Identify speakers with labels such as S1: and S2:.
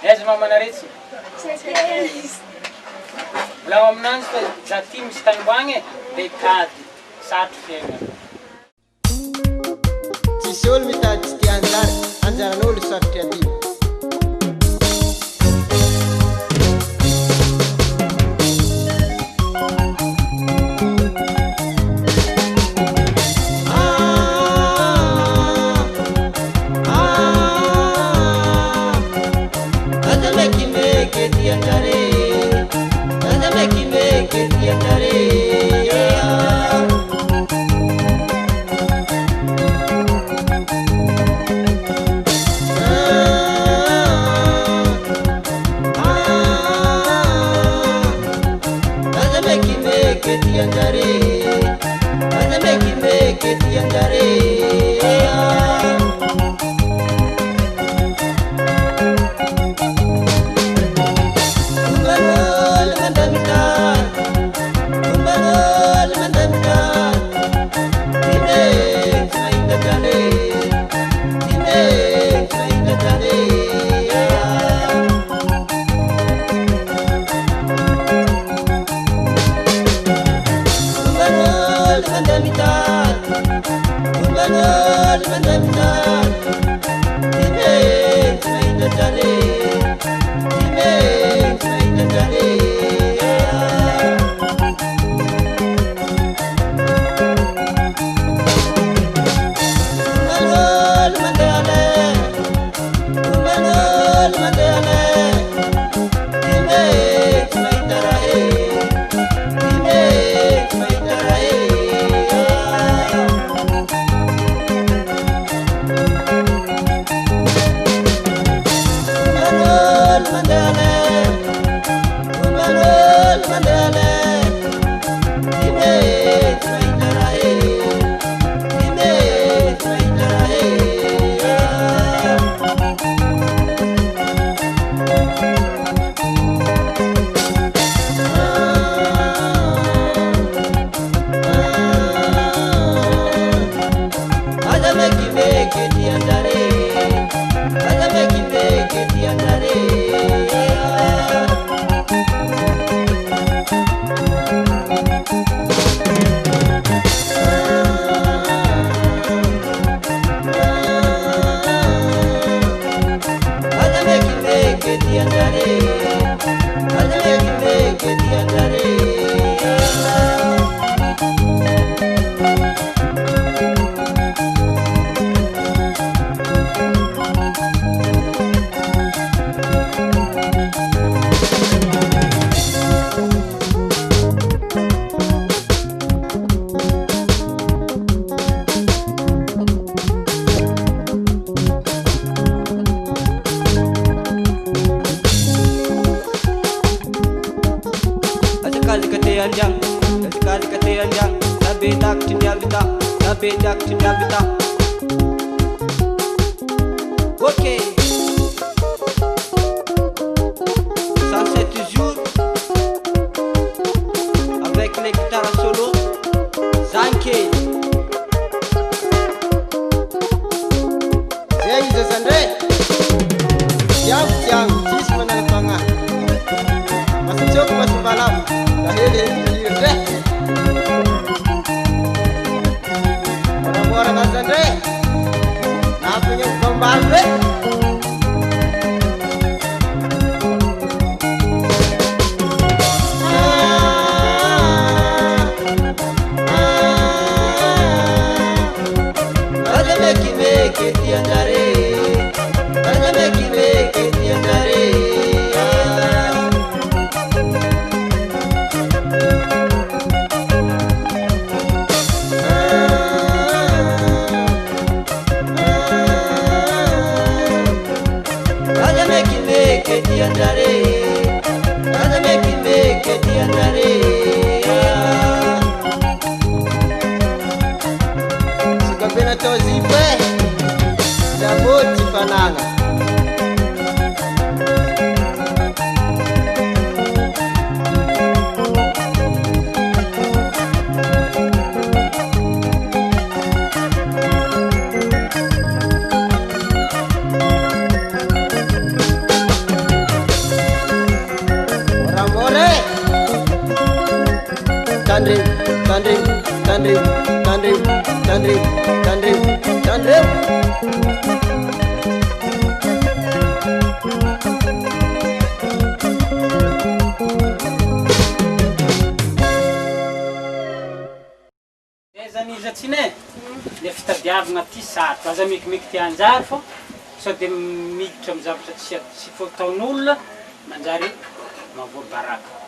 S1: Aiza mamana retsy? Volao aminanzy fa zaty misy tanimboagny dia tady satry fiainana.
S2: Tsisy olo mitady tsy tia anjara, anjaran'olo sarotry adio. Ok. Ça c'est toujours avec les guitares solo Zanke.
S3: Zay izy zandre tiako tsisy manana fagnahy masatsioko masombalamo da hely dre moramorana zandre nampigny mbambalo re sikapena tozipe daboti fanana Tandreu, tandreu, tandreu, tandreu, tandreu.
S1: Zany izy atsiny e, le fitadiavana ty sarotra, aza mikimeky ty anjary fô sao dia miditra amin'ny zavatra tsy fataon'olona manjary mahavoabaraka.